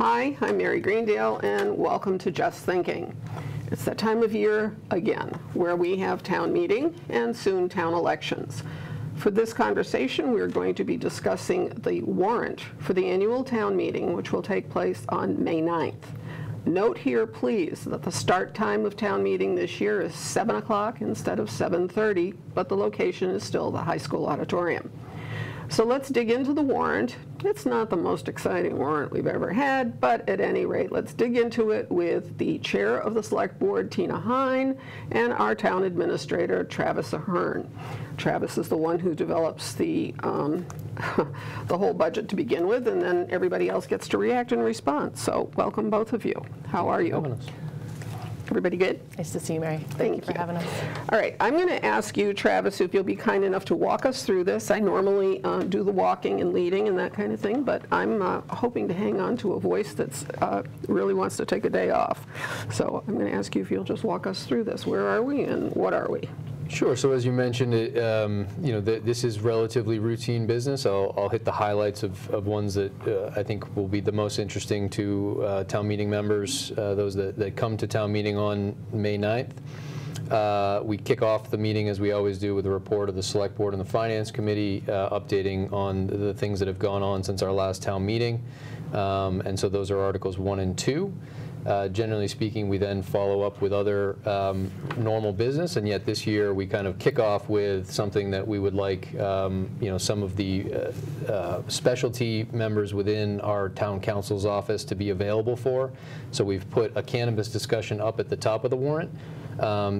Hi, I'm Mary Greendale, and welcome to Just Thinking. It's that time of year again where we have town meeting and soon town elections. For this conversation, we're going to be discussing the warrant for the annual town meeting, which will take place on May 9th. Note here, please, that the start time of town meeting this year is 7 o'clock instead of 7:30, but the location is still the high school auditorium. So let's dig into the warrant. It's not the most exciting warrant we've ever had, but at any rate, let's dig into it with the chair of the select board, Tina Hein, and our town administrator, Travis Ahern. Travis is the one who develops the whole budget to begin with, and then everybody else gets to react and respond. So welcome, both of you. How are you? Everybody good? Nice to see you, Mary. Thank you for having us. All right, I'm going to ask you, Travis, if you'll be kind enough to walk us through this. I normally do the walking and leading and that kind of thing, but I'm hoping to hang on to a voice that's really wants to take a day off. So I'm going to ask you if you'll just walk us through this. Where are we and what are we? Sure. So as you mentioned, this is relatively routine business. I'll hit the highlights of ones that I think will be the most interesting to town meeting members, those that come to town meeting on May 9th. We kick off the meeting, as we always do, with a report of the Select Board and the Finance Committee, updating on the things that have gone on since our last town meeting. And so those are Articles 1 and 2. Generally speaking, we then follow up with other normal business, and yet this year we kind of kick off with something that we would like some of the specialty members within our town council's office to be available for. So we've put a cannabis discussion up at the top of the warrant.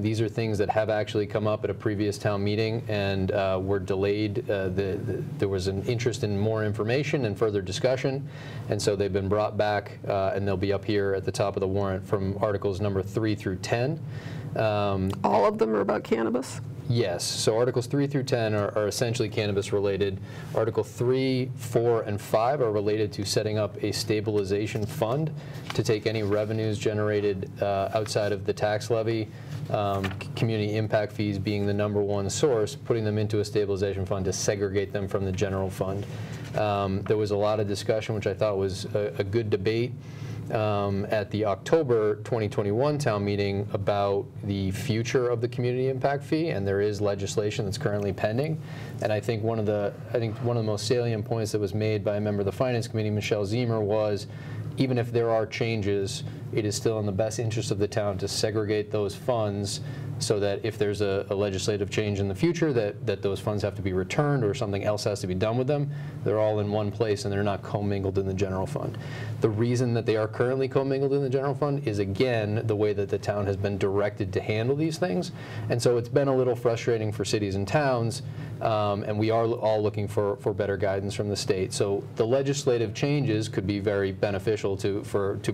These are things that have actually come up at a previous town meeting and were delayed. There was an interest in more information and further discussion, and so they've been brought back, and they'll be up here at the top of the warrant from Articles number 3 through 10. All of them are about cannabis? Yes. So Articles 3 through 10 are essentially cannabis related. Article 3, 4, and 5 are related to setting up a stabilization fund to take any revenues generated outside of the tax levy, community impact fees being the #1 source, putting them into a stabilization fund to segregate them from the general fund. There was a lot of discussion, which I thought was a good debate, at the October 2021 town meeting about the future of the community impact fee, and there is legislation that's currently pending. And I think one of the most salient points that was made by a member of the Finance Committee, Michelle Zemer, was even if there are changes, it is still in the best interest of the town to segregate those funds so that if there's a legislative change in the future that those funds have to be returned or something else has to be done with them, they're all in one place and they're not commingled in the general fund. The reason that they are currently commingled in the general fund is, again, the way that the town has been directed to handle these things. And so it's been a little frustrating for cities and towns, and we are all looking for better guidance from the state. So the legislative changes could be very beneficial to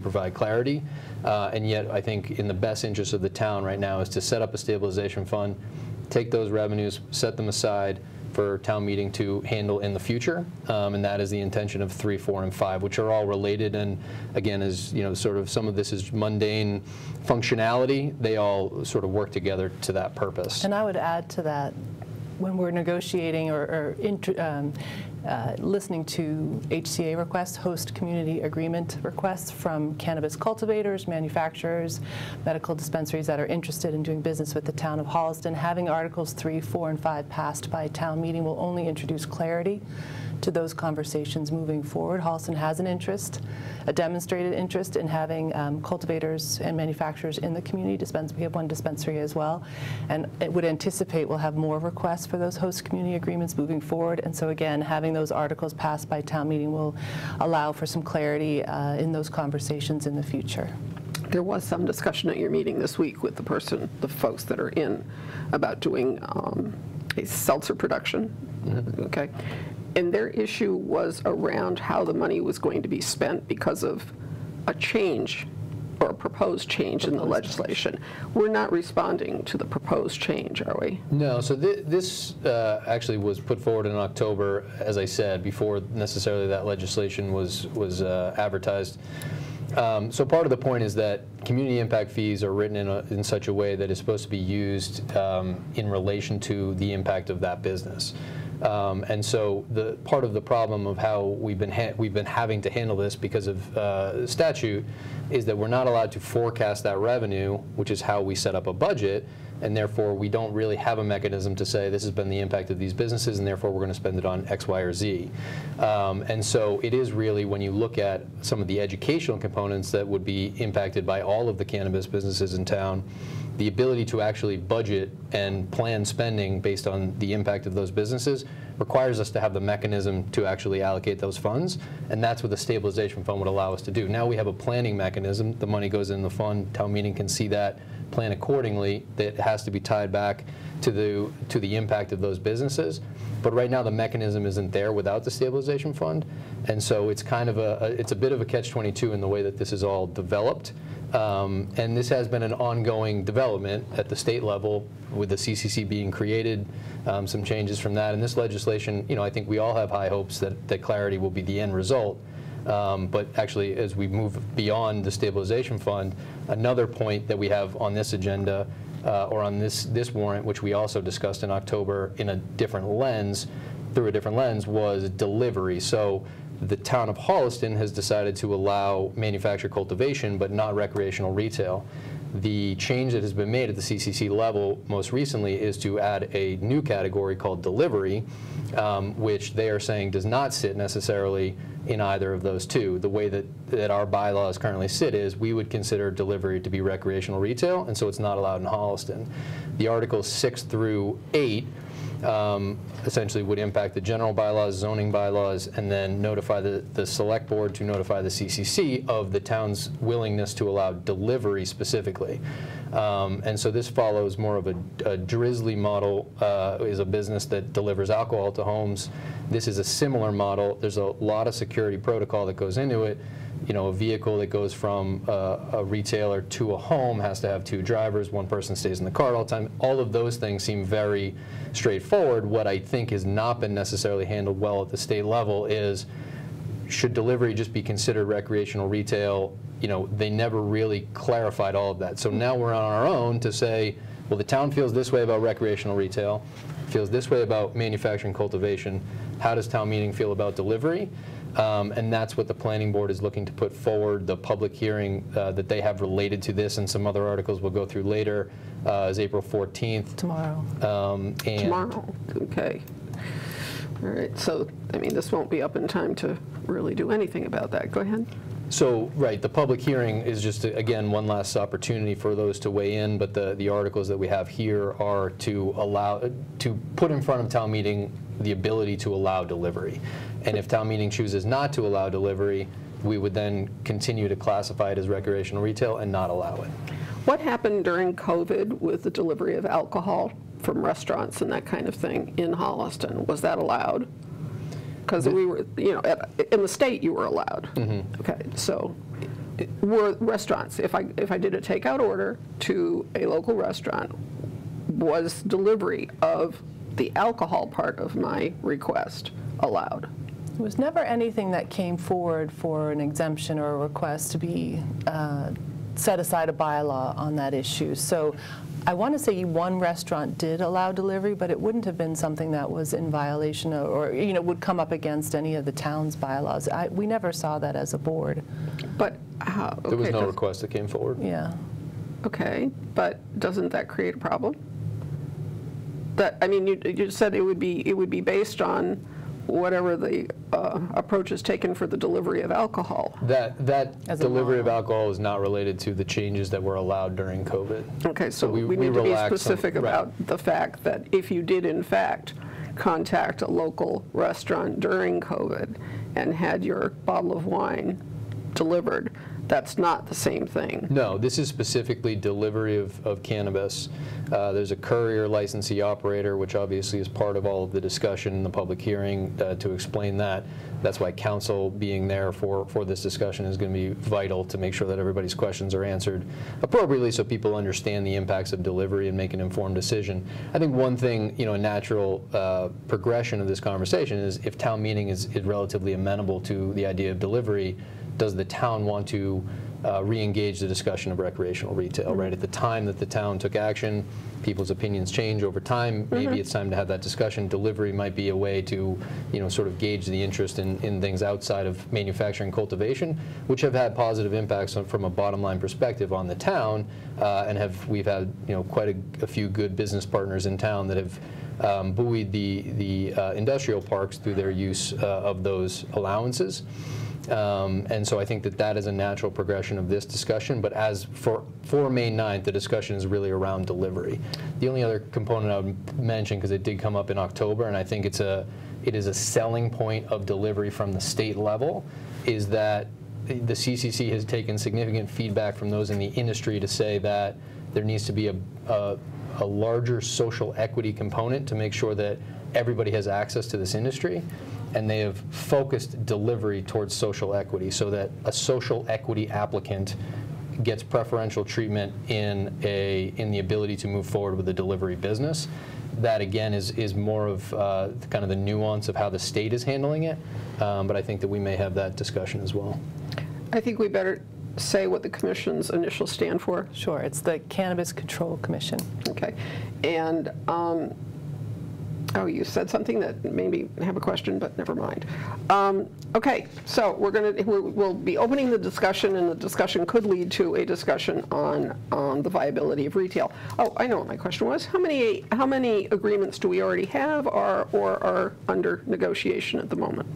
provide clarity, and yet I think in the best interest of the town right now is to set up a stabilization fund, take those revenues, set them aside for town meeting to handle in the future, and that is the intention of 3, 4, and 5, which are all related. And again, as sort of some of this is mundane functionality, they all sort of work together to that purpose. And I would add to that, when we're negotiating or listening to HCA requests, host community agreement requests from cannabis cultivators, manufacturers, medical dispensaries that are interested in doing business with the town of Holliston, having Articles 3, 4, and 5 passed by town meeting will only introduce clarity to those conversations moving forward. Holliston has an interest, a demonstrated interest in having cultivators and manufacturers in the community. We have one dispensary as well, and it would anticipate we'll have more requests for those host community agreements moving forward. And so again, having those articles passed by town meeting will allow for some clarity in those conversations in the future. There was some discussion at your meeting this week with the folks that are in, about doing a seltzer production. Mm-hmm. Okay. And their issue was around how the money was going to be spent because of a change or a proposed change in the legislation. We're not responding to the proposed change, are we? No. So this actually was put forward in October, as I said, before necessarily that legislation was advertised. So part of the point is that community impact fees are written in such a way that it's supposed to be used in relation to the impact of that business. And so the part of the problem of how we've been having to handle this because of statute is that we're not allowed to forecast that revenue, which is how we set up a budget, and therefore we don't really have a mechanism to say this has been the impact of these businesses and therefore we're going to spend it on X, Y, or Z. And so it is really, when you look at some of the educational components that would be impacted by all of the cannabis businesses in town, the ability to actually budget and plan spending based on the impact of those businesses requires us to have the mechanism to actually allocate those funds, and that's what the stabilization fund would allow us to do. Now we have a planning mechanism. The money goes in the fund. Town meeting can see that, plan accordingly. That has to be tied back to the impact of those businesses. But right now the mechanism isn't there without the stabilization fund, and so it's kind of it's a bit of a catch-22 in the way that this is all developed. And this has been an ongoing development at the state level with the CCC being created, some changes from that. And this legislation, I think we all have high hopes that clarity will be the end result. But actually, as we move beyond the stabilization fund, another point that we have on this agenda or on this warrant, which we also discussed in October in a different lens, through a different lens, was delivery. So the town of Holliston has decided to allow manufactured cultivation, but not recreational retail. The change that has been made at the CCC level most recently is to add a new category called delivery, which they are saying does not sit necessarily in either of those two. The way that our bylaws currently sit is we would consider delivery to be recreational retail, and so it's not allowed in Holliston. The Articles 6 through 8 essentially would impact the general bylaws, zoning bylaws, and then notify the select board to notify the CCC of the town's willingness to allow delivery specifically. And so this follows more of a Drizzly model, is a business that delivers alcohol to homes. This is a similar model. There's a lot of security protocol that goes into it. A vehicle that goes from a retailer to a home has to have 2 drivers, 1 person stays in the car all the time. All of those things seem very straightforward. What I think has not been necessarily handled well at the state level is, should delivery just be considered recreational retail? They never really clarified all of that. So now we're on our own to say, well, the town feels this way about recreational retail, feels this way about manufacturing cultivation. How does town meeting feel about delivery? And that's what the planning board is looking to put forward. The public hearing that they have related to this and some other articles we'll go through later is April 14th. Tomorrow. Tomorrow, okay. All right, so, this won't be up in time to really do anything about that. Go ahead. So, right, the public hearing is just, again, one last opportunity for those to weigh in, but the articles that we have here are to put in front of town meeting the ability to allow delivery. And if town meeting chooses not to allow delivery, we would then continue to classify it as recreational retail and not allow it. What happened during COVID with the delivery of alcohol from restaurants and that kind of thing in Holliston? Was that allowed? Because we were, in the state you were allowed. Mm-hmm. Okay, so were restaurants, if I did a takeout order to a local restaurant, was delivery of the alcohol part of my request allowed? There was never anything that came forward for an exemption or a request to be set aside a bylaw on that issue. So I want to say one restaurant did allow delivery, but it wouldn't have been something that was in violation or would come up against any of the town's bylaws. We never saw that as a board. But how? Okay, there was no request that came forward. Yeah. Okay, but doesn't that create a problem? You said it would be based on whatever the approach is taken for the delivery of alcohol. That delivery of alcohol is not related to the changes that were allowed during COVID. Okay, so we need to be specific about the fact that if you did in fact contact a local restaurant during COVID and had your bottle of wine delivered, that's not the same thing. No, this is specifically delivery of cannabis. There's a courier licensee operator, which obviously is part of all of the discussion in the public hearing to explain that. That's why council being there for this discussion is going to be vital to make sure that everybody's questions are answered appropriately so people understand the impacts of delivery and make an informed decision. I think one thing, a natural progression of this conversation is if town meeting is relatively amenable to the idea of delivery, does the town want to re-engage the discussion of recreational retail, right? At the time that the town took action, people's opinions change over time. Maybe it's time to have that discussion. Delivery might be a way to, sort of gauge the interest in things outside of manufacturing and cultivation, which have had positive impacts from a bottom line perspective on the town, and we've had quite a few good business partners in town that have buoyed the industrial parks through their use of those allowances. And so I think that is a natural progression of this discussion. But as for May 9th, the discussion is really around delivery. The only other component I would mention, because it did come up in October, and I think it is a selling point of delivery from the state level, is that the CCC has taken significant feedback from those in the industry to say that there needs to be a larger social equity component to make sure that everybody has access to this industry. And they have focused delivery towards social equity, so that a social equity applicant gets preferential treatment in the ability to move forward with a delivery business. That, again, is more of kind of the nuance of how the state is handling it, but I think that we may have that discussion as well. I think we better say what the commission's initials stand for. Sure, it's the Cannabis Control Commission. Okay, and oh, you said something that made me have a question, but never mind. Okay, so we'll be opening the discussion, and the discussion could lead to a discussion on the viability of retail. Oh, I know what my question was. How many agreements do we already have, or are under negotiation at the moment?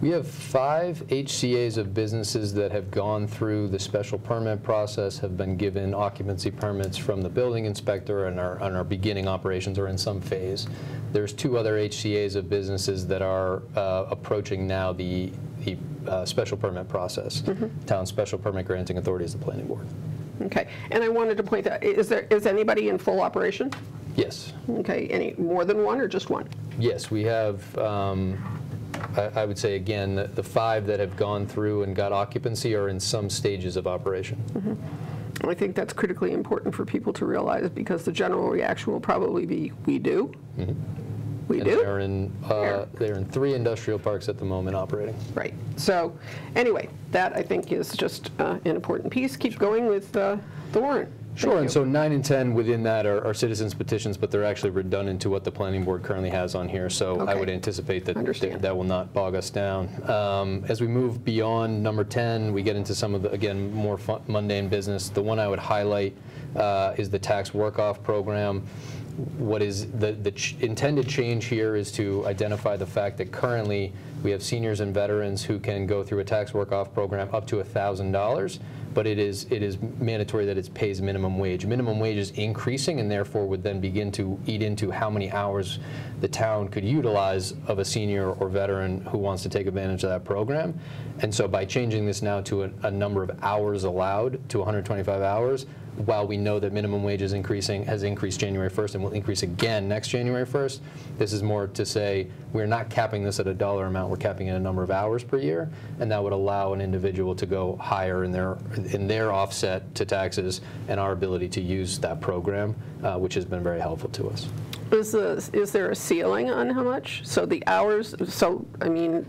We have 5 HCAs of businesses that have gone through the special permit process, have been given occupancy permits from the building inspector, and are beginning operations or in some phase. There's 2 other HCAs of businesses that are approaching now the special permit process. Town Special Permit Granting Authority is the planning board. Okay, and I wanted to point out, is anybody in full operation? Yes. Okay, any more than one or just one? Yes, we have. I would say, again, the 5 that have gone through and got occupancy are in some stages of operation. I think that's critically important for people to realize, because the general reaction will probably be, we do. We do? They're in 3 industrial parks at the moment operating. Right. So anyway, that I think is just an important piece. Keep going with the warrant. Sure, and so 9 and 10 within that are citizens' petitions, but they're actually redundant to what the planning board currently has on here, so I would anticipate that that will not bog us down. As we move beyond number 10, we get into some of the, again, more mundane business. The one I would highlight is the tax work-off program. What is the intended change here is to identify the fact that currently we have seniors and veterans who can go through a tax work-off program up to $1,000, but it is mandatory that it pays minimum wage. Minimum wage is increasing, and therefore would then begin to eat into how many hours the town could utilize of a senior or veteran who wants to take advantage of that program. And so by changing this now to a number of hours allowed to 125 hours, while we know that minimum wage is has increased January 1st and will increase again next January 1st, this is more to say we're not capping this at a dollar amount, we're capping it a number of hours per year, and that would allow an individual to go higher in their offset to taxes and our ability to use that program, which has been very helpful to us. Is there a ceiling on how much? So the hours, I mean,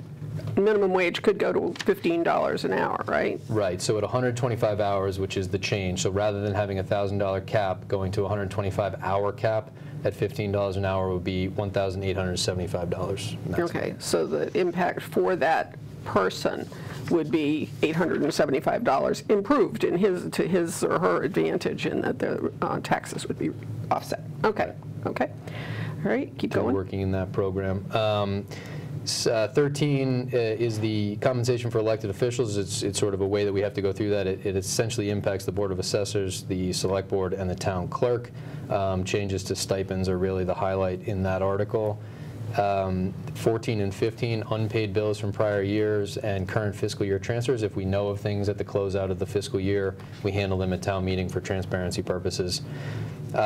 minimum wage could go to $15 an hour, right? Right, so at 125 hours, which is the change, so rather than having a $1,000 cap, going to a 125-hour cap at $15 an hour would be $1,875. Okay, so the impact for that person would be $875 improved to his or her advantage, in that the taxes would be offset. Okay, okay. All right, keep going. Working in that program. 13 is the compensation for elected officials. It's sort of a way that we have to go through that. It essentially impacts the Board of Assessors, the Select Board, and the Town Clerk. Changes to stipends are really the highlight in that article. 14 and 15, unpaid bills from prior years and current fiscal year transfers. If we know of things at the closeout of the fiscal year, we handle them at town meeting for transparency purposes.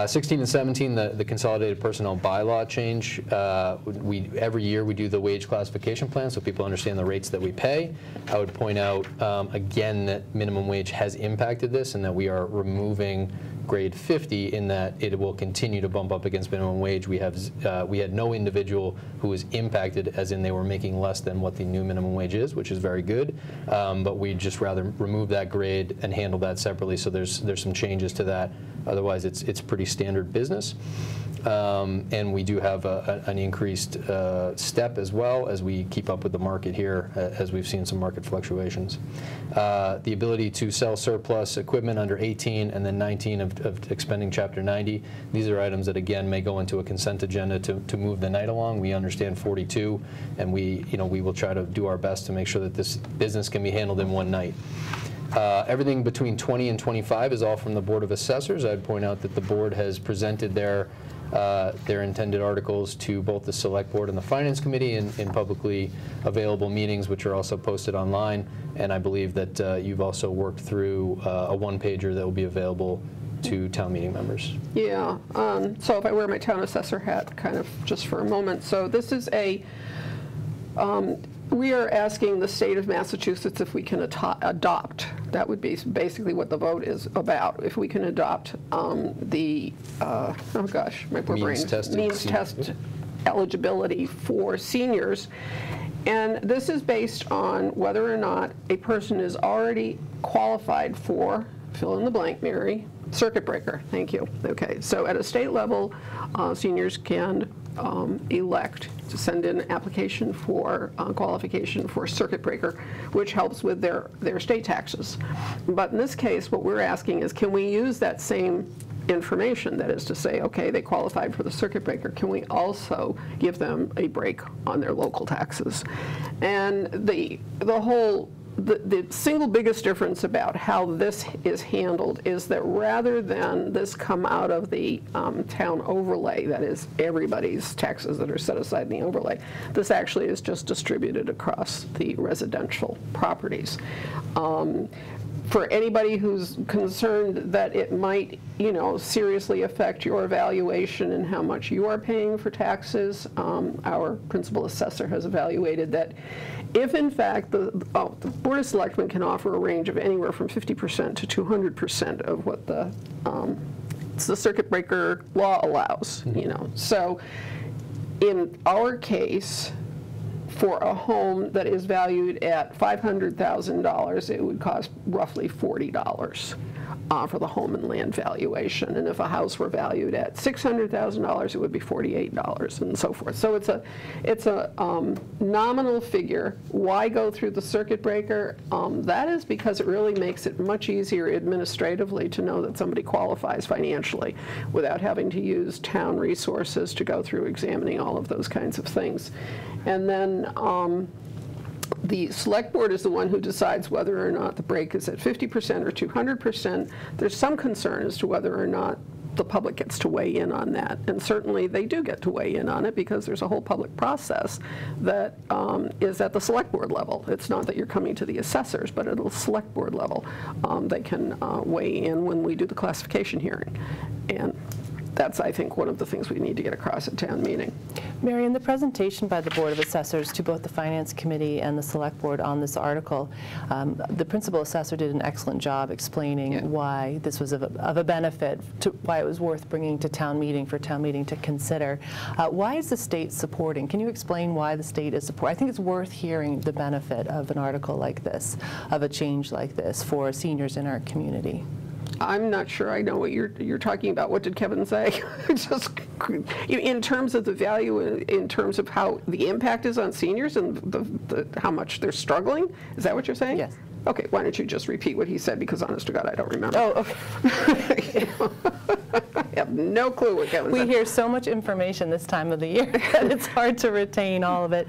16 and 17, the consolidated personnel bylaw change. Every year we do the wage classification plan so people understand the rates that we pay. I would point out again that minimum wage has impacted this, and that we are removing grade 50 in that it will continue to bump up against minimum wage. We had no individual who was impacted, as in they were making less than what the new minimum wage is, which is very good. But we'd just rather remove that grade and handle that separately. So there's some changes to that. Otherwise, it's pretty standard business. And we do have an increased step as well as we keep up with the market here, as we've seen some market fluctuations. The ability to sell surplus equipment under 18 and then 19 of expending Chapter 90. These are items that, again, may go into a consent agenda to move the night along. We understand 42, and we will try to do our best to make sure that this business can be handled in one night. Everything between 20 and 25 is all from the Board of Assessors. I'd point out that the board has presented their intended articles to both the Select Board and the Finance Committee in publicly available meetings, which are also posted online. And I believe that you've also worked through a one-pager that will be available to town meeting members. Yeah. So if I wear my town assessor hat kind of just for a moment. So this is we are asking the state of Massachusetts if we can adopt, that would be basically what the vote is about, if we can adopt the, oh gosh, my poor brain, means test eligibility for seniors. And this is based on whether or not a person is already qualified for, fill in the blank, Mary, circuit breaker. Thank you. Okay, so at a state level, seniors can elect to send in an application for qualification for circuit breaker, which helps with their state taxes. But in this case, what we're asking is, can we use that same information, that is to say, okay, they qualified for the circuit breaker, can we also give them a break on their local taxes? And the single biggest difference about how this is handled is that rather than this come out of the town overlay, that is everybody's taxes that are set aside in the overlay, this actually is just distributed across the residential properties. For anybody who's concerned that it might, seriously affect your evaluation and how much you are paying for taxes, our principal assessor has evaluated that if, in fact, the Board of Selectmen can offer a range of anywhere from 50% to 200% of what the circuit breaker law allows, So in our case, for a home that is valued at $500,000, it would cost roughly $40 for the home and land valuation. And if a house were valued at $600,000, it would be $48 and so forth. So it's a nominal figure. Why go through the circuit breaker? That is because it really makes it much easier administratively to know that somebody qualifies financially without having to use town resources to go through examining all of those kinds of things. And then the Select Board is the one who decides whether or not the break is at 50% or 200%. There's some concern as to whether or not the public gets to weigh in on that. And certainly they do get to weigh in on it because there's a whole public process that is at the Select Board level. It's not that you're coming to the assessors, but at the Select Board level, they can weigh in when we do the classification hearing. And that's, I think, one of the things we need to get across at town meeting. Mary, in the presentation by the Board of Assessors to both the Finance Committee and the Select Board on this article, the Principal Assessor did an excellent job explaining why this was of a benefit, why it was worth bringing to town meeting for town meeting to consider. Why is the state supporting? Can you explain why the state is supporting? I think it's worth hearing the benefit of an article like this, of a change like this for seniors in our community. I'm not sure I know what you're talking about. What did Kevin say? Just in terms of the value, in terms of how the impact is on seniors and how much they're struggling? Is that what you're saying? Yes. Okay, why don't you just repeat what he said, because honest to God, I don't remember. Oh, okay. I have no clue what Kevin said. We hear so much information this time of the year that it's hard to retain all of it.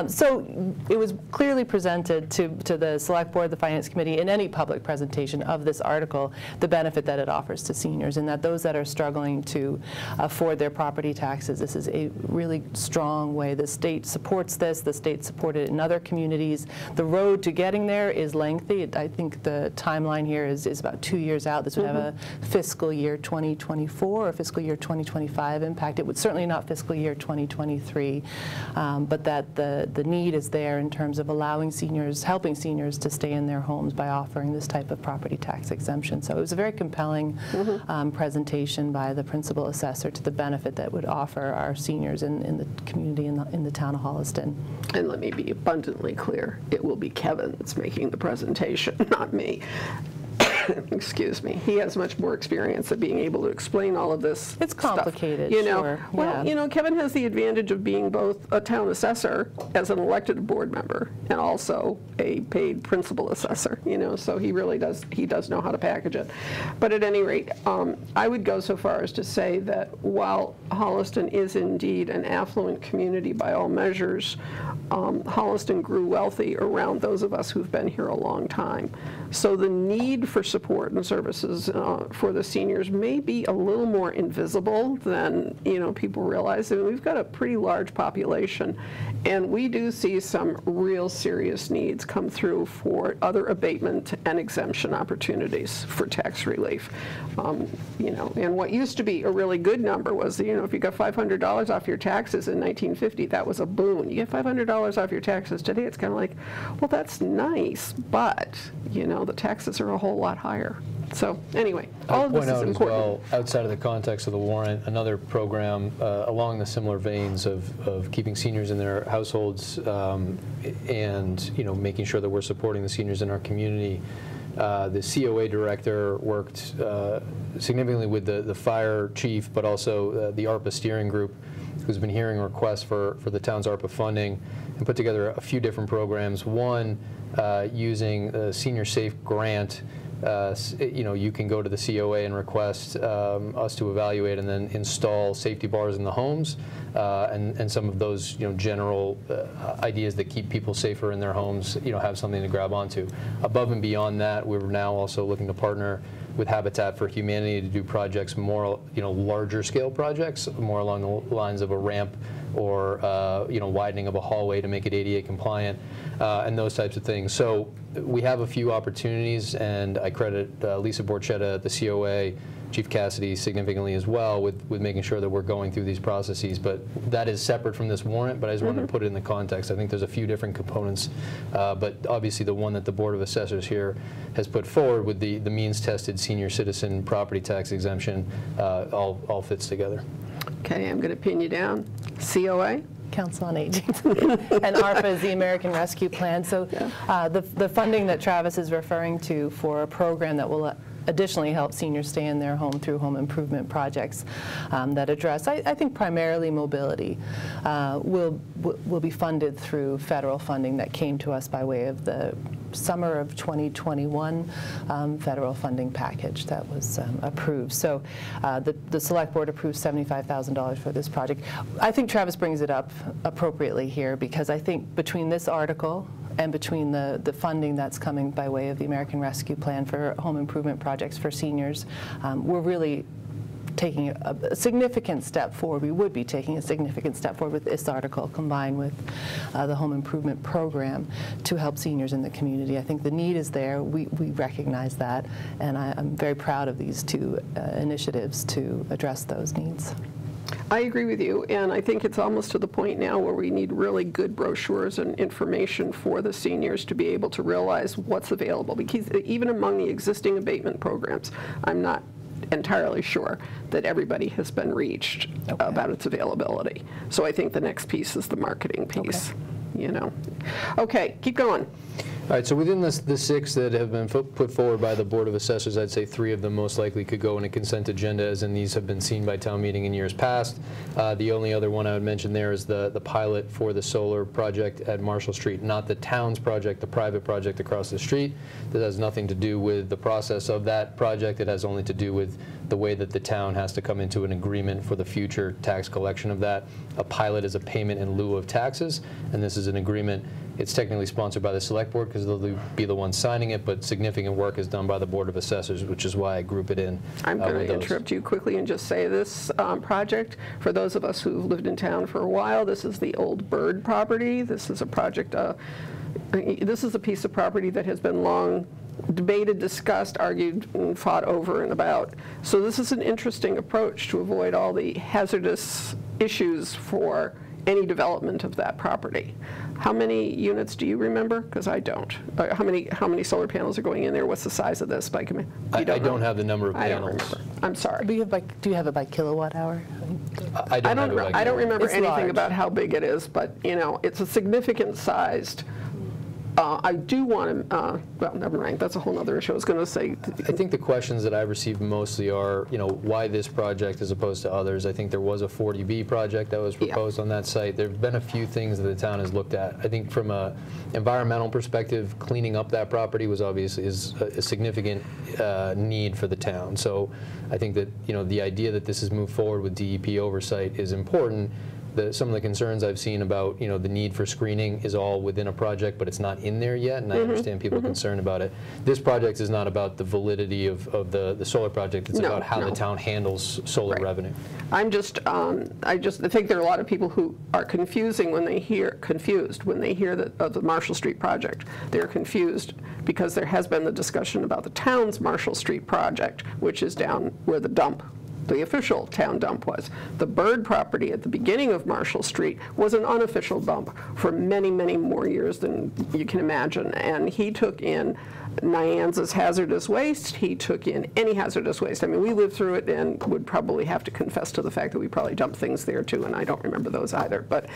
So it was clearly presented to the Select Board, the Finance Committee, in any public presentation of this article, the benefit that it offers to seniors, and that those that are struggling to afford their property taxes, this is a really strong way. The state supports this. The state supported it in other communities. The road to getting there is lengthy. lengthy. I think the timeline here is about 2 years out. This would have a fiscal year 2024 or fiscal year 2025 impact. It would certainly not fiscal year 2023, but that the need is there in terms of allowing seniors, helping seniors to stay in their homes by offering this type of property tax exemption. So it was a very compelling presentation by the principal assessor to the benefit that would offer our seniors in the community in the town of Holliston. And let me be abundantly clear, it will be Kevin that's making the presentation, not me. Excuse me. He has much more experience at being able to explain all of this. It's complicated, stuff, you know? Sure. Well, yeah. you know, Kevin has the advantage of being both a town assessor as an elected board member and also a paid principal assessor, you know, so he really does, he does know how to package it. But at any rate, I would go so far as to say that while Holliston is indeed an affluent community by all measures, Holliston grew wealthy around those of us who've been here a long time. So the need for support and services for the seniors may be a little more invisible than, you know, people realize. I mean, we've got a pretty large population, and we do see some real serious needs come through for other abatement and exemption opportunities for tax relief. You know, and what used to be a really good number was, you know, if you got $500 off your taxes in 1950, that was a boon. You get $500 off your taxes today, it's kind of like, well, that's nice, but, you know, the taxes are a whole lot higher. So anyway, all of this is important. Point out as well, outside of the context of the warrant, another program along the similar veins of keeping seniors in their households and, you know, making sure that we're supporting the seniors in our community. The COA director worked significantly with the fire chief, but also the ARPA steering group, who's been hearing requests for the town's ARPA funding, and put together a few different programs. One, using a Senior Safe grant. You know, you can go to the COA and request us to evaluate and then install safety bars in the homes, and some of those, you know, general ideas that keep people safer in their homes, you know, have something to grab onto. Above and beyond that, we're now also looking to partner with Habitat for Humanity to do projects more, you know, larger scale projects, more along the lines of a ramp or, you know, widening of a hallway to make it ADA compliant, and those types of things. So we have a few opportunities, and I credit Lisa Borchetta at the COA, Chief Cassidy significantly as well with making sure that we're going through these processes. But that is separate from this warrant, but I just wanted to put it in the context. I think there's a few different components, but obviously the one that the Board of Assessors here has put forward with the means-tested senior citizen property tax exemption all fits together. Okay, I'm going to pin you down. COA? Council on Aging. And ARPA is the American Rescue Plan. So the funding that Travis is referring to for a program that will additionally help seniors stay in their home through home improvement projects that address, I think, primarily mobility, will be funded through federal funding that came to us by way of the summer of 2021 federal funding package that was approved. So the Select Board approved $75,000 for this project. I think Travis brings it up appropriately here because I think between this article and between the funding that's coming by way of the American Rescue Plan for home improvement projects for seniors, we're really taking a significant step forward. We would be taking a significant step forward with this article combined with the home improvement program to help seniors in the community. I think the need is there. We recognize that, and I'm very proud of these two initiatives to address those needs. I agree with you, and I think it's almost to the point now where we need really good brochures and information for the seniors to be able to realize what's available, because even among the existing abatement programs, I'm not entirely sure that everybody has been reached about its availability. So I think the next piece is the marketing piece, you know. Okay, keep going. All right, so within the six that have been put forward by the Board of Assessors, I'd say 3 of them most likely could go in a consent agenda, as in these have been seen by town meeting in years past. The only other one I would mention there is the pilot for the solar project at Marshall Street, not the town's project, the private project across the street. That has nothing to do with the process of that project. It has only to do with the way that the town has to come into an agreement for the future tax collection of that. A pilot is a payment in lieu of taxes, and this is an agreement. It's technically sponsored by the Select Board because they'll be the ones signing it, but significant work is done by the Board of Assessors, which is why I group it in. I'm going to interrupt you quickly and just say this project, for those of us who've lived in town for a while, this is the old Bird property. This is a project This is a piece of property that has been long debated, discussed, argued, and fought over and about. So this is an interesting approach to avoid all the hazardous issues for any development of that property. How many units do you remember? Because I don't. How many solar panels are going in there? What's the size of this? I don't have the number of panels. I don't remember. I'm sorry. Do you have it by kilowatt hour? I don't remember It's anything large. about how big it is, but it's a significant sized. I do want to, well, never mind, that's a whole other issue. I was going to say. I think the questions that I've received mostly are, why this project as opposed to others. I think there was a 40B project that was proposed on that site. There have been a few things that the town has looked at. I think from an environmental perspective, cleaning up that property was obviously a significant need for the town. So I think that, the idea that this has moved forward with DEP oversight is important. Some of the concerns I've seen about, the need for screening is all within a project, but it's not in there yet, and I understand people are concerned about it. This project is not about the validity of the solar project. It's about how the town handles solar revenue. I think there are a lot of people who are confused when they hear the Marshall Street project. They're confused because there has been the discussion about the town's Marshall Street project, which is down where the official town dump was. The Bird property at the beginning of Marshall Street was an unofficial dump for many, many more years than you can imagine. And he took in Nyanza's hazardous waste. He took in any hazardous waste. I mean, we lived through it and would probably have to confess to the fact that we probably dumped things there too, and I don't remember those either. But,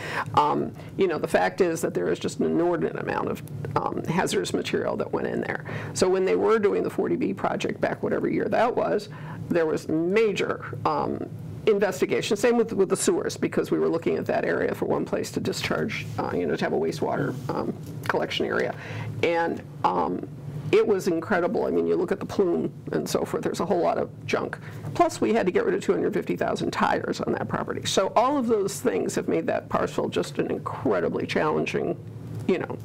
the fact is that there is just an inordinate amount of hazardous material that went in there. So when they were doing the 40B project back whatever year that was, there was major investigation. Same with the sewers, because we were looking at that area for one place to discharge, to have a wastewater collection area. And it was incredible. I mean, you look at the plume and so forth, there's a whole lot of junk. Plus, we had to get rid of 250,000 tires on that property. So all of those things have made that parcel just an incredibly challenging,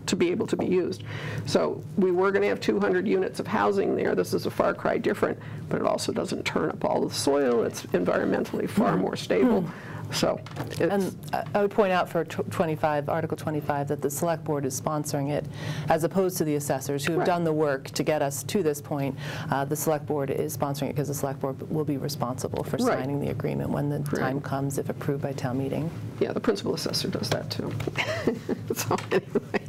to be able to be used. So we were going to have 200 units of housing there. This is a far cry different, but it also doesn't turn up all the soil. It's environmentally far more stable. So, and I would point out for Article 25, that the Select Board is sponsoring it, as opposed to the assessors who have done the work to get us to this point. The Select Board is sponsoring it because the Select Board will be responsible for signing the agreement when the time comes, if approved by town meeting. Yeah, the principal assessor does that too. So anyway,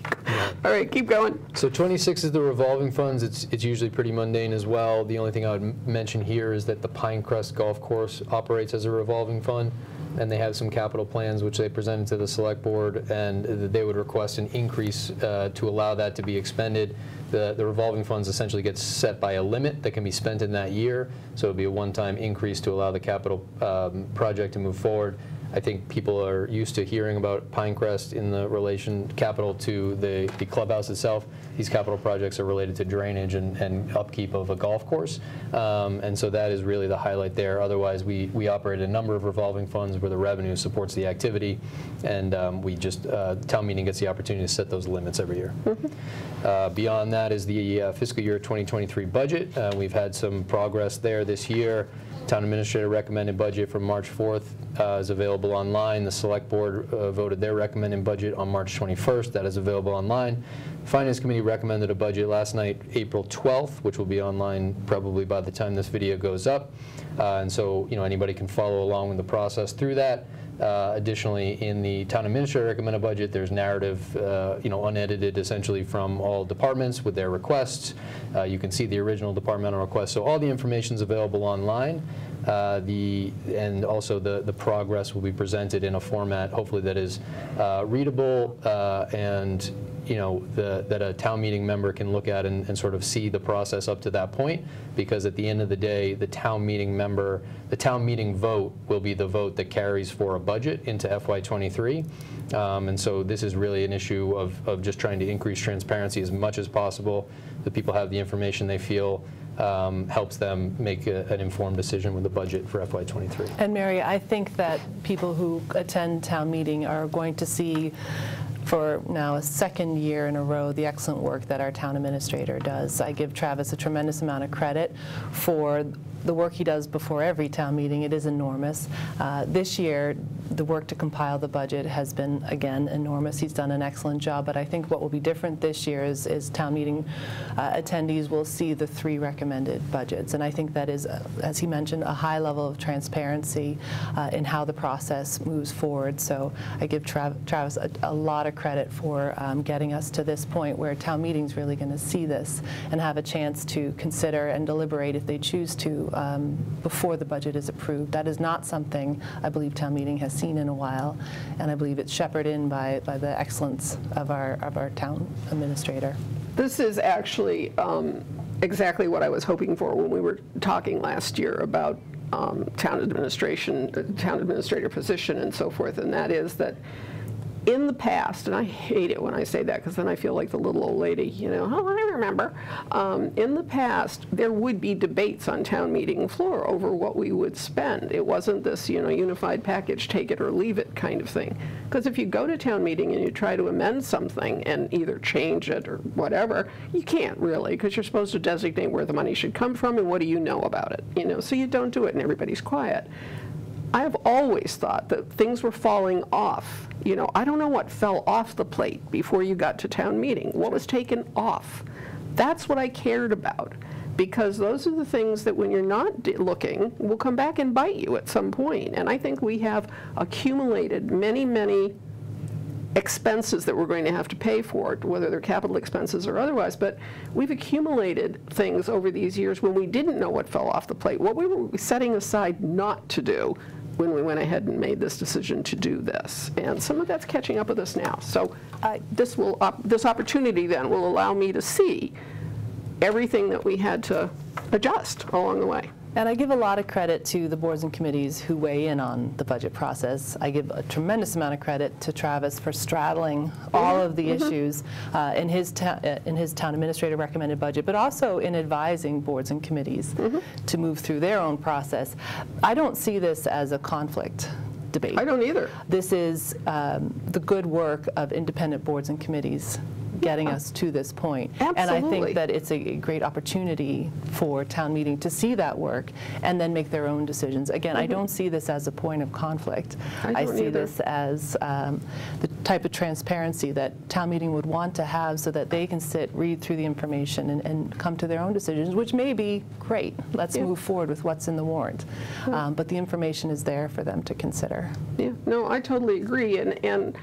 all right, keep going. So 26 is the revolving funds. It's usually pretty mundane as well. The only thing I would mention here is that the Pinecrest Golf Course operates as a revolving fund, and they have some capital plans which they presented to the Select Board, and they would request an increase to allow that to be expended. The revolving funds essentially get set by a limit that can be spent in that year, so it would be a one-time increase to allow the capital project to move forward. I think people are used to hearing about Pinecrest in the relation capital to the clubhouse itself. These capital projects are related to drainage and upkeep of a golf course, and so that is really the highlight there. Otherwise, we operate a number of revolving funds where the revenue supports the activity, and town meeting gets the opportunity to set those limits every year. Beyond that is the fiscal year 2023 budget. We've had some progress there this year. Town Administrator recommended budget from March 4th is available online. The Select Board voted their recommended budget on March 21st. That is available online. Finance Committee recommended a budget last night, April 12th, which will be online probably by the time this video goes up. And so, anybody can follow along with the process through that. Additionally, in the Town Administrator recommended budget, there's narrative, unedited essentially from all departments with their requests. You can see the original departmental request. So all the information is available online. And also the progress will be presented in a format, hopefully, that is readable and that a town meeting member can look at and sort of see the process up to that point, because at the end of the day, the town meeting vote will be the vote that carries for a budget into FY23. And so this is really an issue of just trying to increase transparency as much as possible, that people have the information they feel helps them make an informed decision with the budget for FY23. And Mary, I think that people who attend town meeting are going to see, for now a second year in a row, the excellent work that our town administrator does. I give Travis a tremendous amount of credit for the work he does before every town meeting, it is enormous. This year, the work to compile the budget has been, again, enormous. He's done an excellent job, but I think what will be different this year is town meeting attendees will see the 3 recommended budgets. And I think that is, as he mentioned, a high level of transparency in how the process moves forward. So I give Travis a lot of credit for getting us to this point where town meeting's really going to see this and have a chance to consider and deliberate if they choose to before the budget is approved. That is not something I believe town meeting has seen in a while, and I believe it's shepherded in by the excellence of our town administrator. This is actually exactly what I was hoping for when we were talking last year about town administrator position and so forth, and that is that in the past, and I hate it when I say that because then I feel like the little old lady, you know, oh, I remember. In the past, there would be debates on town meeting floor over what we would spend. It wasn't this, you know, unified package, take it or leave it kind of thing. Because if you go to town meeting and you try to amend something and either change it or whatever, you can't really, because you're supposed to designate where the money should come from and what do you know about it, you know, so you don't do it and everybody's quiet. I have always thought that things were falling off. You know, I don't know what fell off the plate before you got to town meeting. What was taken off? That's what I cared about, because those are the things that when you're not looking will come back and bite you at some point. And I think we have accumulated many, many expenses that we're going to have to pay for, whether they're capital expenses or otherwise, but we've accumulated things over these years when we didn't know what fell off the plate, what we were setting aside not to do when we went ahead and made this decision to do this. And some of that's catching up with us now. So this opportunity then will allow me to see everything that we had to adjust along the way. And I give a lot of credit to the boards and committees who weigh in on the budget process. I give a tremendous amount of credit to Travis for straddling all of the issues in his town administrator recommended budget, but also in advising boards and committees to move through their own process. I don't see this as a conflict debate. I don't either. This is the good work of independent boards and committees getting us to this point. Absolutely. And I think that it's a great opportunity for town meeting to see that work and then make their own decisions. Again, I don't see this as a point of conflict. I see this as the type of transparency that town meeting would want to have so that they can sit, read through the information and come to their own decisions, which may be great. Let's move forward with what's in the warrant. But the information is there for them to consider. Yeah, no, I totally agree. And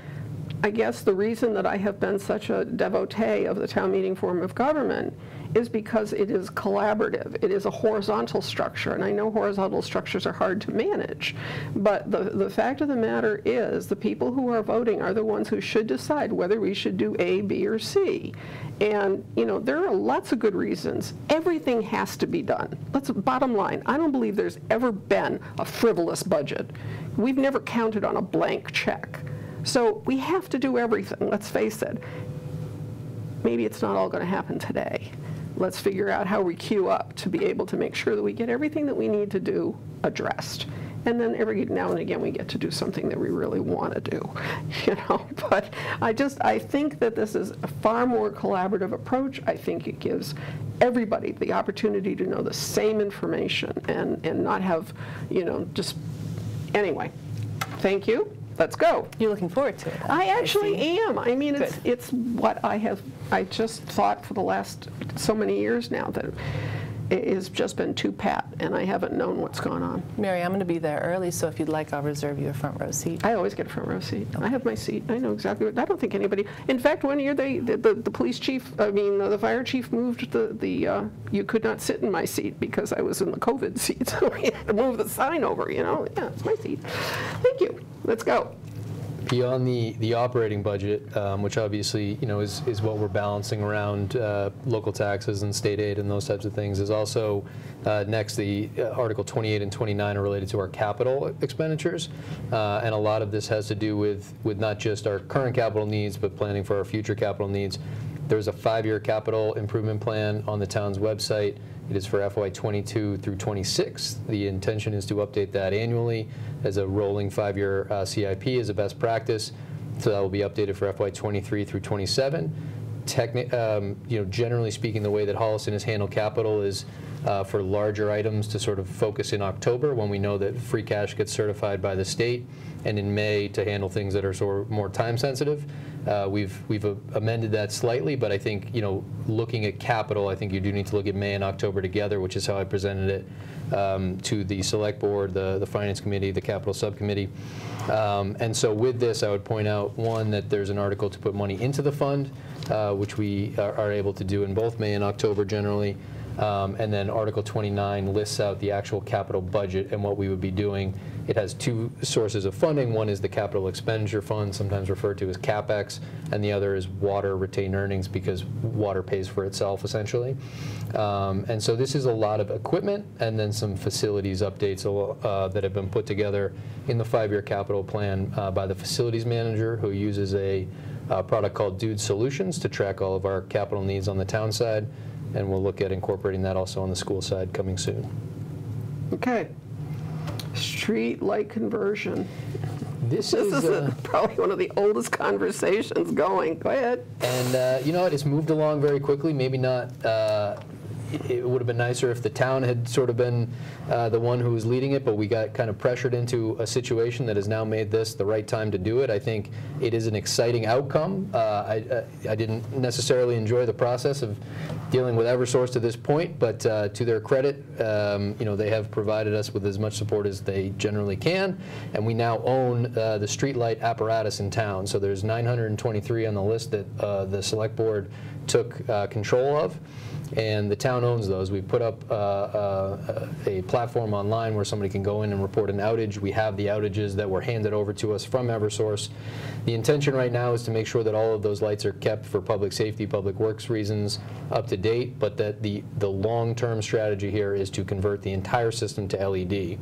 I guess the reason that I have been such a devotee of the town meeting form of government is because it is collaborative. It is a horizontal structure, and I know horizontal structures are hard to manage, but the fact of the matter is the people who are voting are the ones who should decide whether we should do A, B, or C. And, you know, there are lots of good reasons. Everything has to be done. Bottom line, I don't believe there's ever been a frivolous budget. We've never counted on a blank check. So we have to do everything, let's face it. Maybe it's not all going to happen today. Let's figure out how we queue up to be able to make sure that we get everything that we need to do addressed. And then every now and again we get to do something that we really want to do, you know. But I think that this is a far more collaborative approach. I think it gives everybody the opportunity to know the same information and not have, you know, just, anyway, thank you. Let's go. You're looking forward to it. I actually am. I mean, it's what I just thought for the last so many years now that it has just been too pat, and I haven't known what's gone on. Mary, I'm going to be there early, so if you'd like, I'll reserve you a front row seat. I always get a front row seat. I have my seat. I know exactly what. I don't think anybody. In fact, one year the police chief, the fire chief moved you could not sit in my seat because I was in the COVID seat, so we had to move the sign over. You know, yeah, it's my seat. Thank you. Let's go. Beyond the operating budget, which obviously, you know, is what we're balancing around local taxes and state aid and those types of things, is also next the Article 28 and 29 are related to our capital expenditures, and a lot of this has to do with not just our current capital needs, but planning for our future capital needs. There's a 5-year capital improvement plan on the town's website. It is for FY 22 through 26. The intention is to update that annually as a rolling 5-year CIP as a best practice. So that will be updated for FY 23 through 27. You know, generally speaking, the way that Holliston has handled capital is for larger items to sort of focus in October when we know that free cash gets certified by the state, and in May to handle things that are sort of more time sensitive. We've amended that slightly, but I think, looking at capital, I think you do need to look at May and October together, which is how I presented it to the Select Board, the Finance Committee, the Capital Subcommittee. And so with this, I would point out, one, that there's an article to put money into the fund, which we are able to do in both May and October generally. And then Article 29 lists out the actual capital budget and what we would be doing. It has two sources of funding. One is the Capital Expenditure Fund, sometimes referred to as CapEx, and the other is water retained earnings, because water pays for itself, essentially. And so this is a lot of equipment and then some facilities updates that have been put together in the 5-year capital plan by the facilities manager, who uses a product called Dude Solutions to track all of our capital needs on the town side. And we'll look at incorporating that also on the school side coming soon. Okay. Street light conversion. This is probably one of the oldest conversations going. Go ahead. And you know what? It's moved along very quickly. Maybe not. It would have been nicer if the town had sort of been the one who was leading it, but we got kind of pressured into a situation that has now made this the right time to do it. I think it is an exciting outcome. I didn't necessarily enjoy the process of dealing with Eversource to this point, but to their credit, they have provided us with as much support as they generally can, and we now own the streetlight apparatus in town. So there's 923 on the list that the Select Board took control of, and the town owns those. We put up a platform online where somebody can go in and report an outage. We have the outages that were handed over to us from Eversource. The intention right now is to make sure that all of those lights are kept for public safety, public works reasons up to date, but that the long-term strategy here is to convert the entire system to LED.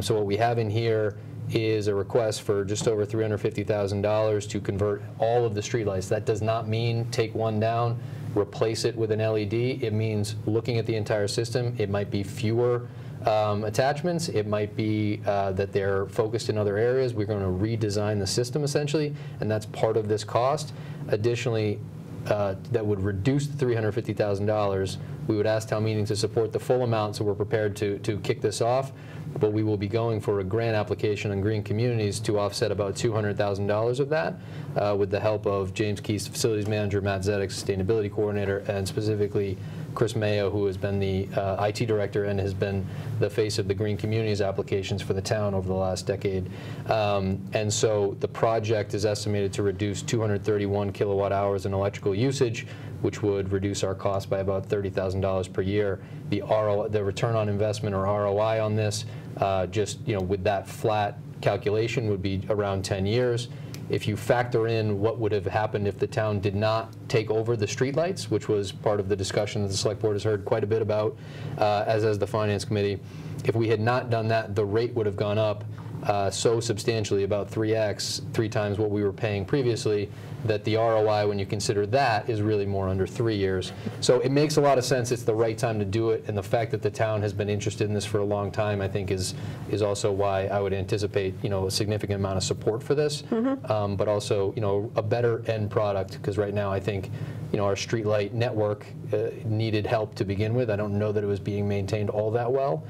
So what we have in here is a request for just over $350,000 to convert all of the streetlights. That does not mean take one down, replace it with an LED. It means looking at the entire system. It might be fewer attachments. It might be that they're focused in other areas. We're going to redesign the system, essentially, and that's part of this cost. Additionally, that would reduce the $350,000. We would ask town meeting to support the full amount, so we're prepared to kick this off. But we will be going for a grant application on Green Communities to offset about $200,000 of that, with the help of James Keys, Facilities Manager, Matt Zedek, Sustainability Coordinator, and specifically Chris Mayo, who has been the IT Director and has been the face of the Green Communities applications for the town over the last decade. And so the project is estimated to reduce 231 kilowatt hours in electrical usage, which would reduce our cost by about $30,000 per year. The return on investment, or ROI, on this, just with that flat calculation, would be around 10 years. If you factor in what would have happened if the town did not take over the streetlights, which was part of the discussion that the Select Board has heard quite a bit about, as has the Finance Committee, if we had not done that, the rate would have gone up so substantially, about 3x, 3 times what we were paying previously, that the ROI, when you consider that, is really more under 3 years. So it makes a lot of sense. It's the right time to do it, and the fact that the town has been interested in this for a long time, I think, is also why I would anticipate a significant amount of support for this, but also a better end product, because right now I think our streetlight network needed help to begin with. I don't know that it was being maintained all that well.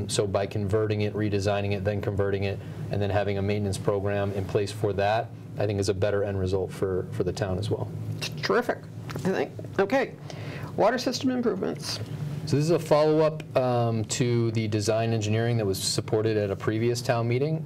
So by converting it, redesigning it, then converting it, and then having a maintenance program in place for that, I think is a better end result for the town as well. Terrific, I think. Okay, water system improvements. So this is a follow-up to the design engineering that was supported at a previous town meeting.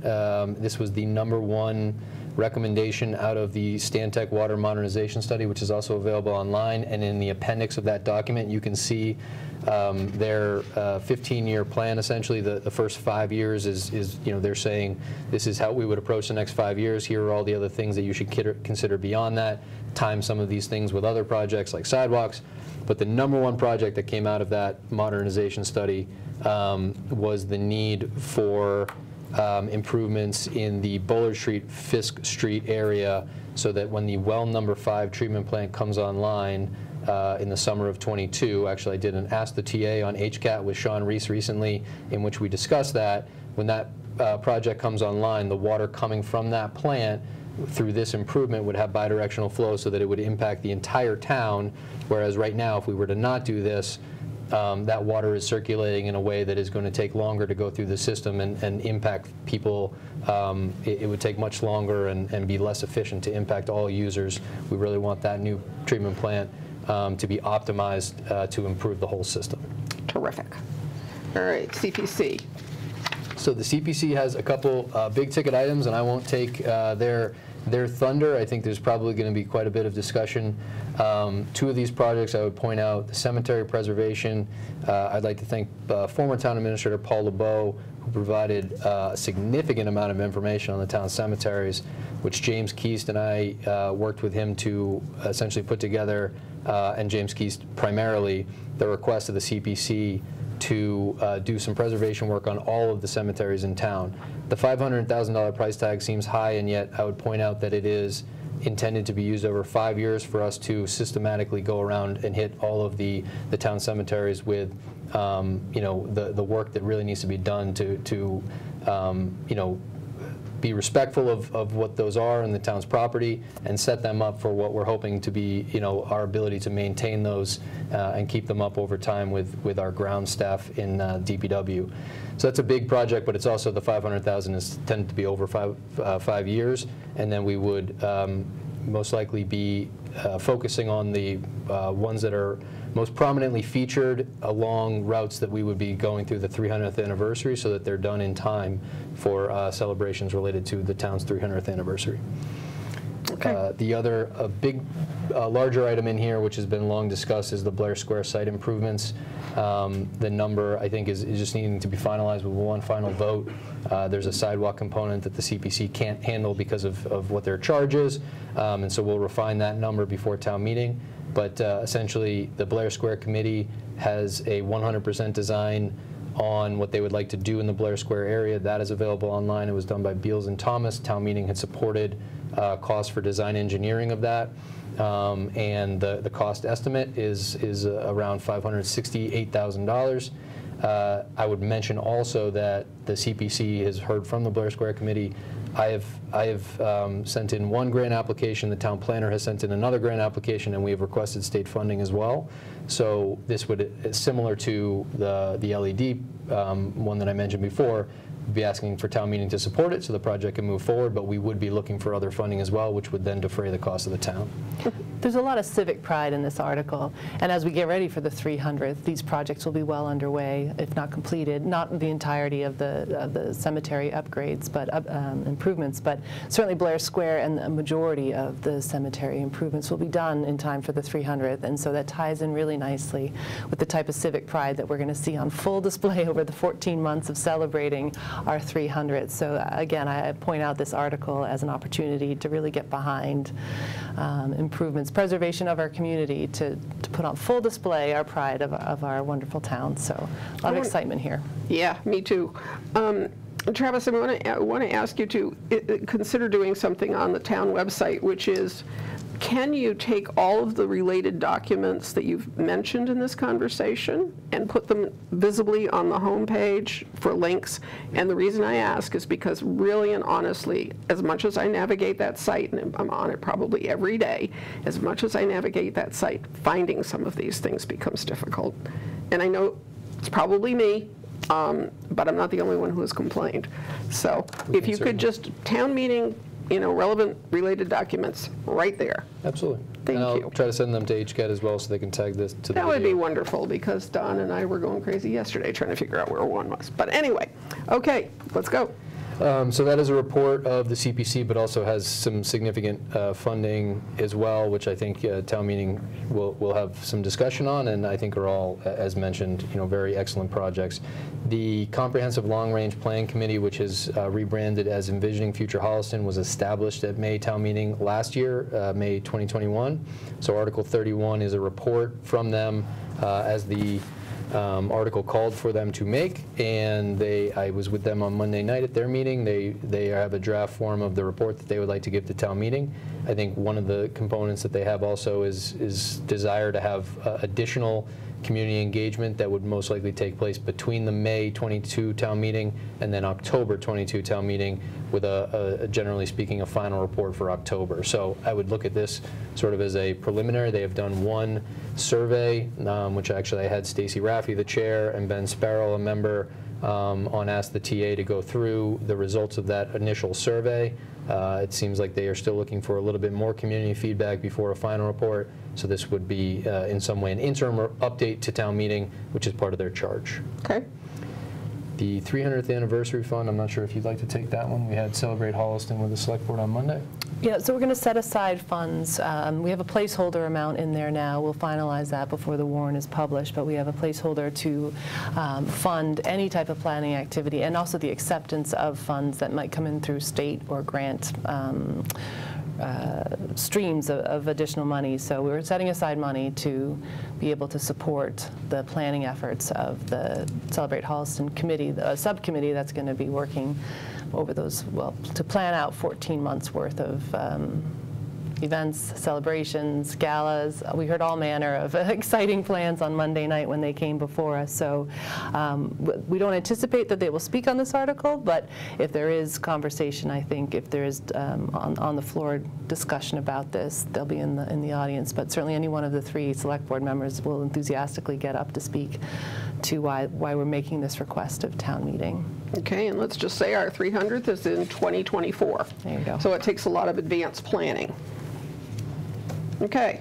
This was the #1 recommendation out of the Stantec Water Modernization Study, which is also available online. And in the appendix of that document, you can see their 15-year plan. Essentially, the first 5 years is they're saying this is how we would approach the next 5 years. Here are all the other things that you should consider beyond that. Time some of these things with other projects like sidewalks. But the #1 project that came out of that modernization study was the need for improvements in the Bullard Street, Fisk Street area, so that when the well #5 treatment plant comes online in the summer of '22, actually I did an Ask the TA on HCAT with Sean Reese recently, in which we discussed that when that project comes online, the water coming from that plant through this improvement would have bidirectional flow, so that it would impact the entire town, whereas right now, if we were to not do this, that water is circulating in a way that is going to take longer to go through the system and impact people. It would take much longer and be less efficient to impact all users. We really want that new treatment plant to be optimized to improve the whole system. Terrific. All right, CPC. So the CPC has a couple big ticket items, and I won't take their thunder. I think there's probably going to be quite a bit of discussion. Two of these projects I would point out: the cemetery preservation. I'd like to thank former town administrator Paul LeBeau, who provided a significant amount of information on the town cemeteries, which James Keast and I worked with him to essentially put together, and James Keast primarily, the request of the CPC to do some preservation work on all of the cemeteries in town. The $500,000 price tag seems high, and yet I would point out that it is intended to be used over 5 years for us to systematically go around and hit all of the town cemeteries with you know, the work that really needs to be done to you know, be respectful of what those are in the town's property and set them up for what we're hoping to be, you know, our ability to maintain those and keep them up over time with our ground staff in DPW. So that's a big project, but it's also the $500,000 is tended to be over 5 years, and then we would most likely be focusing on the ones that are most prominently featured along routes that we would be going through the 300th anniversary, so that they're done in time for celebrations related to the town's 300th anniversary. Okay. The other big, larger item in here, which has been long discussed, is the Blair Square site improvements. The number, I think, is just needing to be finalized with one final vote. There's a sidewalk component that the CPC can't handle because of what their charge is, and so we'll refine that number before town meeting. But essentially, the Blair Square Committee has a 100% design on what they would like to do in the Blair Square area. That is available online. It was done by Beals and Thomas. Town meeting had supported costs for design engineering of that, and the cost estimate is around $568,000. I would mention also that the CPC has heard from the Blair Square Committee. I have sent in one grant application. The town planner has sent in another grant application, and we have requested state funding as well. So this would, similar to the LED one that I mentioned before, be asking for town meeting to support it so the project can move forward, but we would be looking for other funding as well, which would then defray the cost of the town. There's a lot of civic pride in this article, and as we get ready for the 300th, these projects will be well underway, if not completed. Not the entirety of the cemetery upgrades, but improvements, but certainly Blair Square and a majority of the cemetery improvements will be done in time for the 300th, and so that ties in really nicely with the type of civic pride that we're going to see on full display over the 14 months of celebrating our 300th. So again, I point out this article as an opportunity to really get behind improvements, preservation of our community, to put on full display our pride of our wonderful town. So a lot of excitement here. Yeah, me too. Travis, I want to ask you to consider doing something on the town website, which is, can you take all of the related documents that you've mentioned in this conversation and put them visibly on the homepage for links? And the reason I ask is because really and honestly, as much as I navigate that site, and I'm on it probably every day, as much as I navigate that site, finding some of these things becomes difficult. And I know it's probably me, but I'm not the only one who has complained. So if you could just, town meeting, you know, relevant related documents right there. Absolutely. Thank and you. I'll try to send them to HCAT as well so they can tag this to the That would video. be wonderful, because Don and I were going crazy yesterday trying to figure out where one was. But anyway, okay, let's go. So that is a report of the CPC, but also has some significant funding as well, which I think town meeting will have some discussion on, and I think are all, as mentioned, you know, very excellent projects. The Comprehensive Long Range Plan Committee, which is rebranded as Envisioning Future Holliston, was established at May town meeting last year, May 2021. So Article 31 is a report from them as the article called for them to make, and I was with them on Monday night at their meeting. They have a draft form of the report that they would like to give to town meeting. I think one of the components that they have also is desire to have additional community engagement that would most likely take place between the May 22 town meeting and then October 22 town meeting, with generally speaking, a final report for October. So I would look at this sort of as a preliminary. They have done one survey, which actually I had Stacy Raffi, the chair, and Ben Sparrow, a member, on Ask the TA, to go through the results of that initial survey. It seems like they are still looking for a little bit more community feedback before a final report. So this would be, in some way, an interim update to town meeting, which is part of their charge. Okay. The 300th anniversary fund, I'm not sure if you'd like to take that one. We had Celebrate Holliston with the select board on Monday. Yeah, so we're going to set aside funds. We have a placeholder amount in there now. We'll finalize that before the warrant is published, but we have a placeholder to fund any type of planning activity, and also the acceptance of funds that might come in through state or grant streams of additional money. So we're setting aside money to be able to support the planning efforts of the Celebrate Holliston committee, the subcommittee that's going to be working over those, well, to plan out 14 months worth of events, celebrations, galas. We heard all manner of exciting plans on Monday night when they came before us. So we don't anticipate that they will speak on this article, but if there is conversation, I think if there is on the floor discussion about this, they'll be in the audience. But certainly any one of the 3 select board members will enthusiastically get up to speak to why we're making this request of town meeting. Okay, and let's just say our 300th is in 2024. There you go. So it takes a lot of advanced planning. Okay.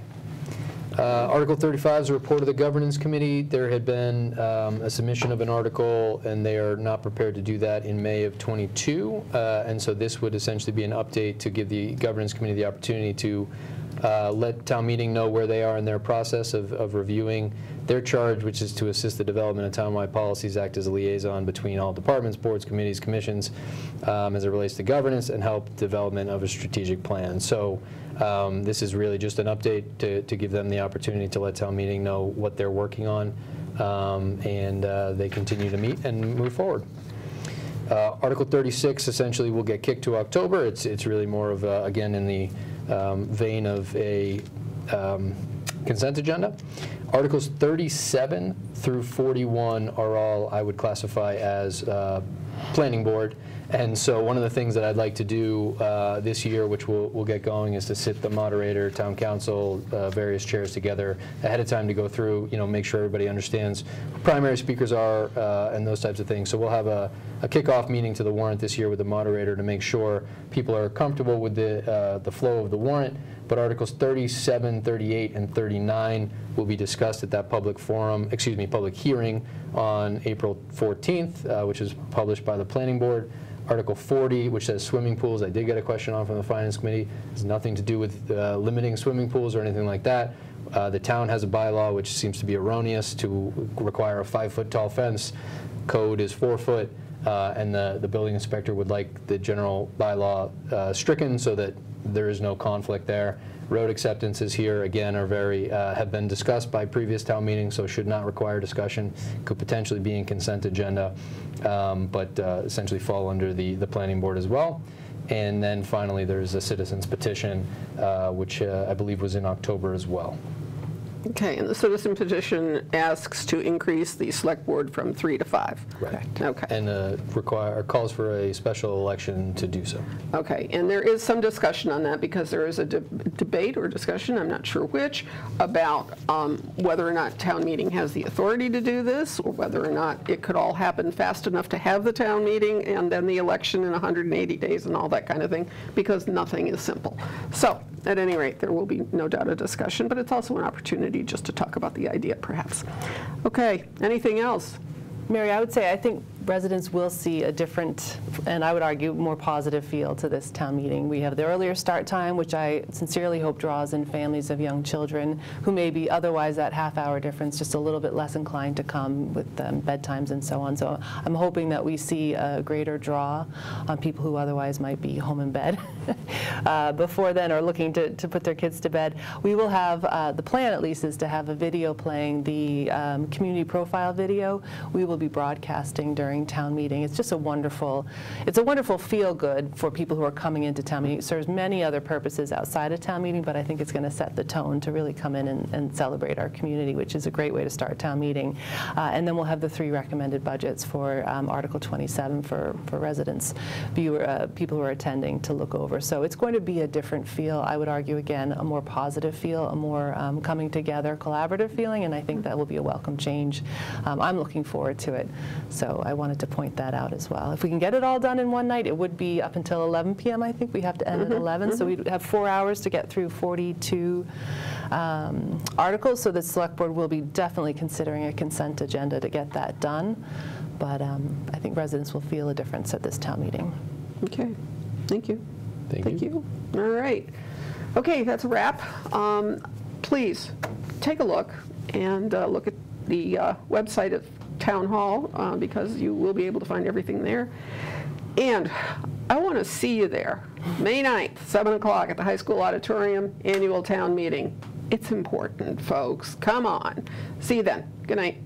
Article 35 is a report of the governance committee. There had been a submission of an article, and they are not prepared to do that in May of 22. And so this would essentially be an update to give the governance committee the opportunity to let town meeting know where they are in their process of reviewing their charge, which is to assist the development of townwide policies, act as a liaison between all departments, boards, committees, commissions, as it relates to governance, and help development of a strategic plan. So this is really just an update to give them the opportunity to let town meeting know what they're working on, and they continue to meet and move forward. Article 36 essentially will get kicked to October. It's really more of, again, in the vein of a consent agenda. Articles 37 through 41 are all I would classify as planning board. And so one of the things that I'd like to do this year, which we'll get going, is to sit the moderator, town council, various chairs together ahead of time to go through, make sure everybody understands who primary speakers are and those types of things. So we'll have a kickoff meeting to the warrant this year with the moderator to make sure people are comfortable with the flow of the warrant. But Articles 37, 38, and 39 will be discussed at that public hearing on April 14th, which is published by the Planning Board. Article 40, which says swimming pools, I did get a question on from the Finance Committee. It has nothing to do with limiting swimming pools or anything like that. The town has a bylaw which seems to be erroneous to require a 5-foot tall fence. Code is 4 foot, and the building inspector would like the general bylaw stricken so that there is no conflict there. Road acceptances here, again, are have been discussed by previous town meetings, so should not require discussion. Could potentially be in consent agenda, but essentially fall under the planning board as well. And then finally, there's a citizen's petition, which I believe was in October as well. Okay, and the citizen petition asks to increase the select board from 3 to 5. Right. Okay. And calls for a special election to do so. Okay, and there is some discussion on that because there is a debate or discussion, I'm not sure which, about whether or not town meeting has the authority to do this, or whether or not it could all happen fast enough to have the town meeting and then the election in 180 days and all that kind of thing, because nothing is simple. So, at any rate, there will be no doubt a discussion, but it's also an opportunity just to talk about the idea, perhaps. Okay, anything else? Mary, I would say I think residents will see a different, and I would argue more positive feel to this town meeting. We have the earlier start time, which I sincerely hope draws in families of young children who may be otherwise that half-hour difference just a little bit less inclined to come with bedtimes and so on. So I'm hoping that we see a greater draw on people who otherwise might be home in bed before then, or looking to put their kids to bed. We will have, the plan at least is to have a video playing, the community profile video. We will be broadcasting during during town meeting. It's just a wonderful feel-good for people who are coming into town meeting. It serves many other purposes outside of town meeting, but I think it's going to set the tone to really come in and celebrate our community, which is a great way to start town meeting. And then we'll have the 3 recommended budgets for Article 27 for residents, people who are attending to look over. So it's going to be a different feel. I would argue, again, a more positive feel, a more coming together, collaborative feeling, and I think that will be a welcome change. I'm looking forward to it, so I wanted to point that out as well. If we can get it all done in one night, it would be up until 11 p.m. I think we have to end at 11, so we'd have 4 hours to get through 42 articles, so the Select Board will be definitely considering a consent agenda to get that done, but I think residents will feel a difference at this town meeting. Okay, thank you. Thank you. All right. Okay, that's a wrap. Please take a look and look at the website of Town Hall because you will be able to find everything there. And I want to see you there, May 9th, 7 o'clock at the high school auditorium, annual town meeting. It's important, folks. Come on. See you then. Good night.